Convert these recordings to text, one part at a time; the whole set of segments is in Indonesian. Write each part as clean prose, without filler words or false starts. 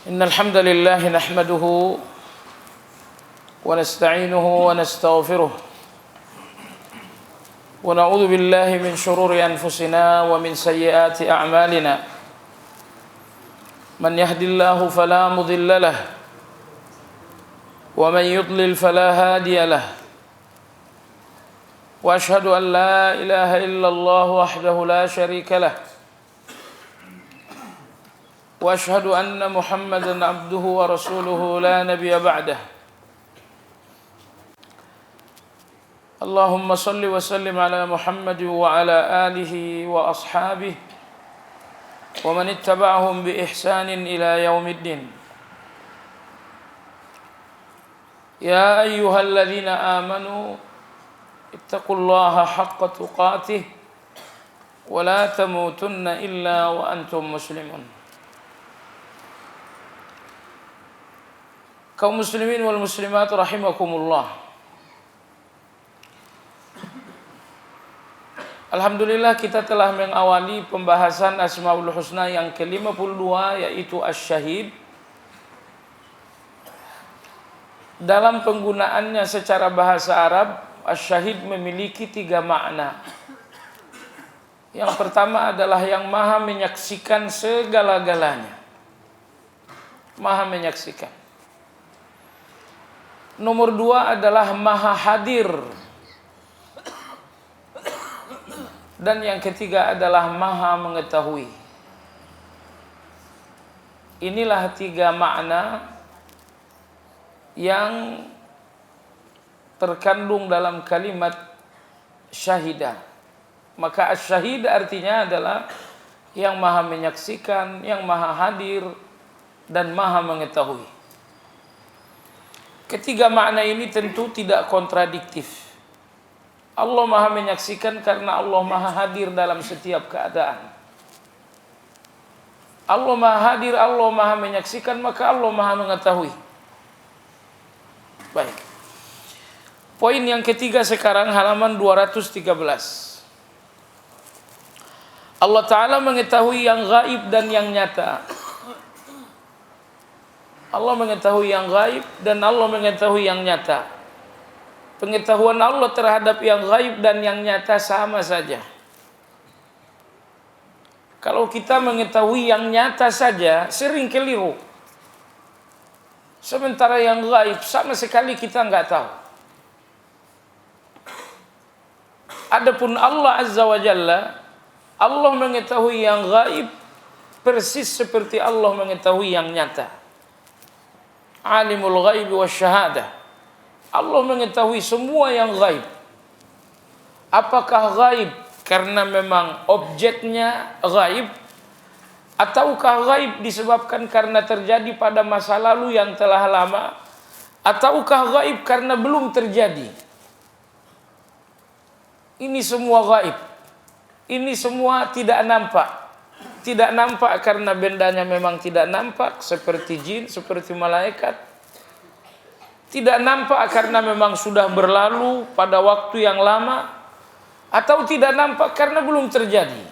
إن الحمد لله نحمده ونستعينه ونستغفره ونعوذ بالله من شرور أنفسنا ومن سيئات أعمالنا من يهد الله فلا مضل له ومن يضلل فلا هادي له وأشهد أن لا إله إلا الله وحده لا شريك له وأشهد أن محمدا عبده ورسوله لا نبي بعده اللهم صل وسلم على محمد وعلى آله وأصحابه ومن اتبعهم بإحسان إلى يوم الدين يا أيها الذين آمنوا اتقوا الله حق تقاته ولا تموتن إلا وأنتم مسلمون. Kaum muslimin wal muslimat rahimakumullah. Alhamdulillah kita telah mengawali pembahasan Asmaul Husna yang ke-52 yaitu Asy-Syahid. Dalam penggunaannya secara bahasa Arab, Asy-Syahid memiliki 3 makna. Yang pertama adalah yang maha menyaksikan segala-galanya. Maha menyaksikan. Nomor 2 adalah maha hadir. Dan yang ketiga adalah maha mengetahui. Inilah 3 makna yang terkandung dalam kalimat syahidah. Maka asy-syahid artinya adalah yang maha menyaksikan, yang maha hadir, dan maha mengetahui. Ketiga makna ini tentu tidak kontradiktif. Allah maha menyaksikan karena Allah maha hadir dalam setiap keadaan. Allah maha hadir, Allah maha menyaksikan, maka Allah maha mengetahui. Baik. Poin yang ketiga sekarang halaman 213. Allah Ta'ala mengetahui yang gaib dan yang nyata. Allah mengetahui yang gaib dan Allah mengetahui yang nyata. Pengetahuan Allah terhadap yang gaib dan yang nyata sama saja. Kalau kita mengetahui yang nyata saja, sering keliru. Sementara yang gaib sama sekali kita nggak tahu. Adapun Allah Azza wa Jalla, Allah mengetahui yang gaib persis seperti Allah mengetahui yang nyata. Alimul ghaibi wasyahadah. Allah mengetahui semua yang gaib. Apakah gaib karena memang objeknya gaib, ataukah gaib disebabkan karena terjadi pada masa lalu yang telah lama, ataukah gaib karena belum terjadi? Ini semua gaib. Ini semua tidak nampak. Tidak nampak karena bendanya memang tidak nampak, seperti jin, seperti malaikat. Tidak nampak karena memang sudah berlalu pada waktu yang lama, atau tidak nampak karena belum terjadi.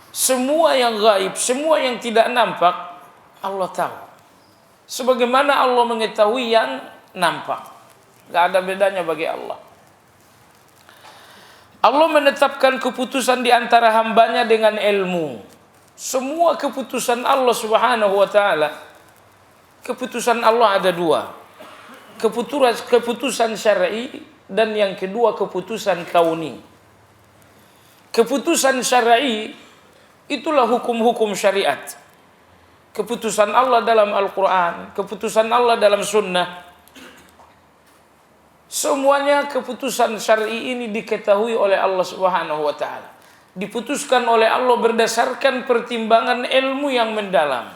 Semua yang gaib, semua yang tidak nampak, Allah tahu. Sebagaimana Allah mengetahui yang nampak. Gak ada bedanya bagi Allah. Allah menetapkan keputusan di antara hambanya dengan ilmu. Semua keputusan Allah Subhanahu wa ta'ala, keputusan Allah ada 2. Keputusan syar'i dan yang kedua keputusan kauni. Keputusan syar'i itulah hukum-hukum syariat. Keputusan Allah dalam Al-Quran, keputusan Allah dalam sunnah. Semuanya keputusan syar'i ini diketahui oleh Allah Subhanahu wa ta'ala. Diputuskan oleh Allah berdasarkan pertimbangan ilmu yang mendalam.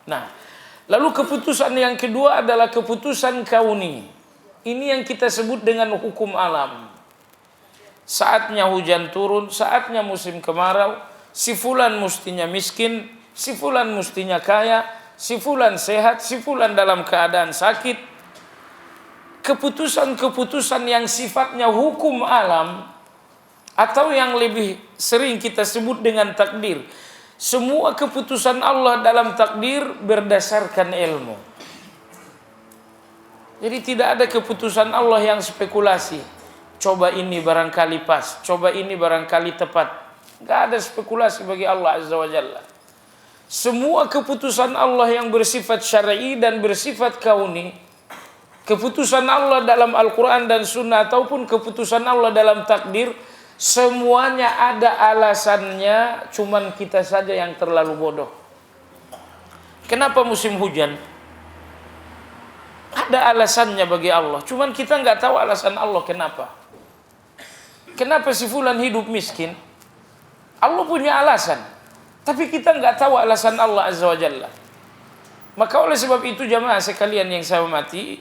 Nah, lalu keputusan yang kedua adalah keputusan kauni. Ini yang kita sebut dengan hukum alam. Saatnya hujan turun, saatnya musim kemarau, si fulan mestinya miskin, si fulan mestinya kaya, si fulan sehat, si fulan dalam keadaan sakit. Keputusan-keputusan yang sifatnya hukum alam, atau yang lebih sering kita sebut dengan takdir, Semua keputusan Allah dalam takdir berdasarkan ilmu. Jadi tidak ada keputusan Allah yang spekulasi. Coba ini barangkali pas, coba ini barangkali tepat. Tidak ada spekulasi bagi Allah Azza wa Jalla. Semua keputusan Allah yang bersifat syar'i dan bersifat kauni, keputusan Allah dalam Al-Quran dan Sunnah ataupun keputusan Allah dalam takdir, semuanya ada alasannya, cuman kita saja yang terlalu bodoh. Kenapa musim hujan? Ada alasannya bagi Allah, cuman kita nggak tahu alasan Allah kenapa. Kenapa si fulan hidup miskin? Allah punya alasan, tapi kita nggak tahu alasan Allah Azza wa Jalla. Maka oleh sebab itu jamaah sekalian yang saya hormati,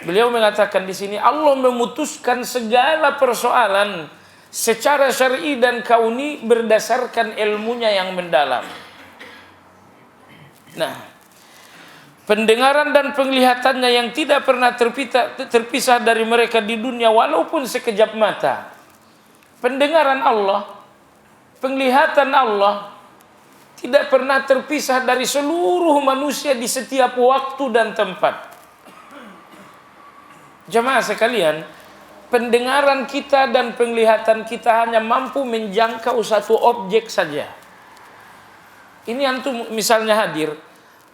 beliau mengatakan di sini Allah memutuskan segala persoalan secara syar'i dan kauni berdasarkan ilmunya yang mendalam. Nah, pendengaran dan penglihatannya yang tidak pernah terpisah dari mereka di dunia walaupun sekejap mata. Pendengaran Allah, penglihatan Allah tidak pernah terpisah dari seluruh manusia di setiap waktu dan tempat. Jamaah sekalian, pendengaran kita dan penglihatan kita hanya mampu menjangkau satu objek saja. Ini antum misalnya hadir,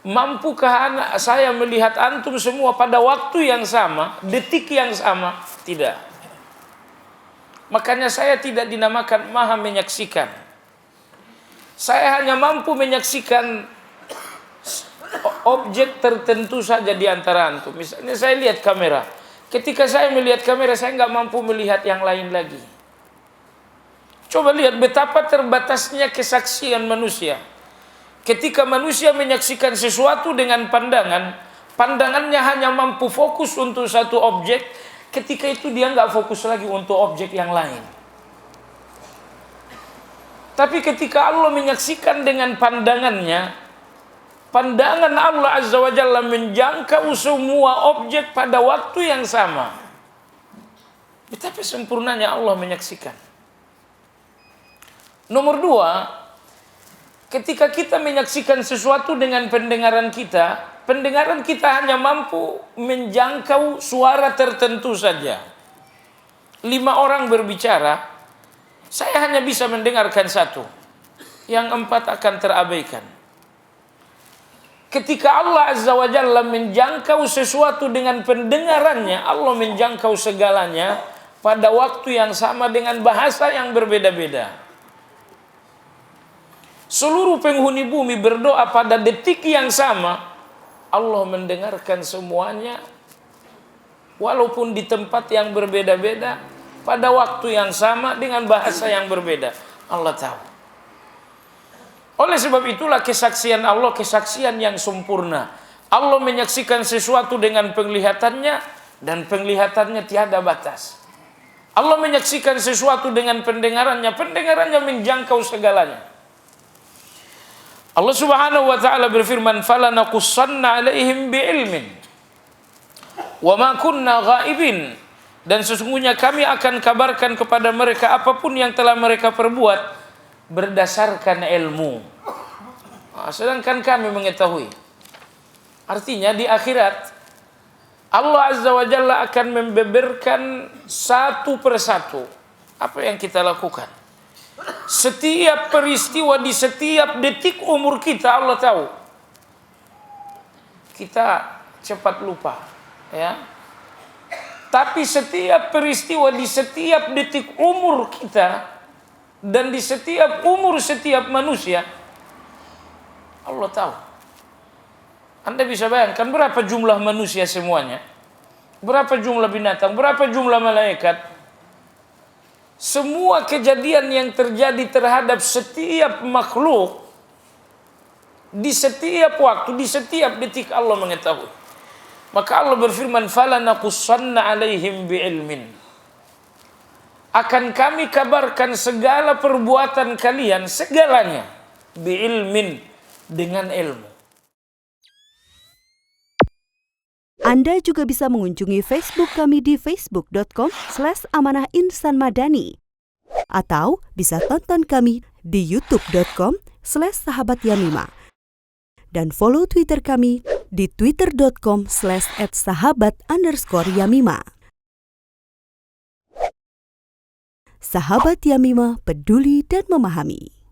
mampukah saya melihat antum semua pada waktu yang sama, detik yang sama? Tidak. Makanya saya tidak dinamakan maha menyaksikan. Saya hanya mampu menyaksikan objek tertentu saja di antara antum. Misalnya saya lihat kamera. Ketika saya melihat kamera, saya nggak mampu melihat yang lain lagi. Coba lihat betapa terbatasnya kesaksian manusia. Ketika manusia menyaksikan sesuatu dengan pandangan, pandangannya hanya mampu fokus untuk satu objek. Ketika itu dia nggak fokus lagi untuk objek yang lain. Tapi ketika Allah menyaksikan dengan pandangannya, pandangan Allah Azza wa Jalla menjangkau semua objek pada waktu yang sama. Betapa sempurnanya Allah menyaksikan. Nomor dua, ketika kita menyaksikan sesuatu dengan pendengaran kita, pendengaran kita hanya mampu menjangkau suara tertentu saja. 5 orang berbicara, saya hanya bisa mendengarkan 1. Yang 4 akan terabaikan. Ketika Allah Azza wa Jalla menjangkau sesuatu dengan pendengarannya, Allah menjangkau segalanya pada waktu yang sama dengan bahasa yang berbeda-beda. Seluruh penghuni bumi berdoa pada detik yang sama, Allah mendengarkan semuanya walaupun di tempat yang berbeda-beda pada waktu yang sama dengan bahasa yang berbeda. Allah tahu. Oleh sebab itulah kesaksian Allah kesaksian yang sempurna. Allah menyaksikan sesuatu dengan penglihatannya dan penglihatannya tiada batas. Allah menyaksikan sesuatu dengan pendengarannya, pendengarannya menjangkau segalanya. Allah Subhanahu wa taala berfirman, "Falanaqussanna 'alaihim bi'ilmin wa ma kunna ghaibin." Dan sesungguhnya kami akan kabarkan kepada mereka apapun yang telah mereka perbuat berdasarkan ilmu. Sedangkan kami mengetahui. Artinya di akhirat Allah Azza wa Jalla akan membeberkan satu persatu apa yang kita lakukan. Setiap peristiwa di setiap detik umur kita Allah tahu. Kita cepat lupa, ya. Tapi setiap peristiwa di setiap detik umur kita dan di setiap umur setiap manusia Allah tahu. Anda bisa bayangkan berapa jumlah manusia semuanya? Berapa jumlah binatang? Berapa jumlah malaikat? Semua kejadian yang terjadi terhadap setiap makhluk di setiap waktu, di setiap detik Allah mengetahui. Maka Allah berfirman, "Falanaqussanna 'alaihim bi'ilmin." Akan kami kabarkan segala perbuatan kalian, segalanya, bi'ilmin, dengan ilmu. Anda juga bisa mengunjungi Facebook kami di facebook.com/amanahinsanmadani atau bisa tonton kami di youtube.com @sahabatyamima dan follow Twitter kami di twitter.com/@sahabat_yamima. Sahabat Yamima, peduli dan memahami.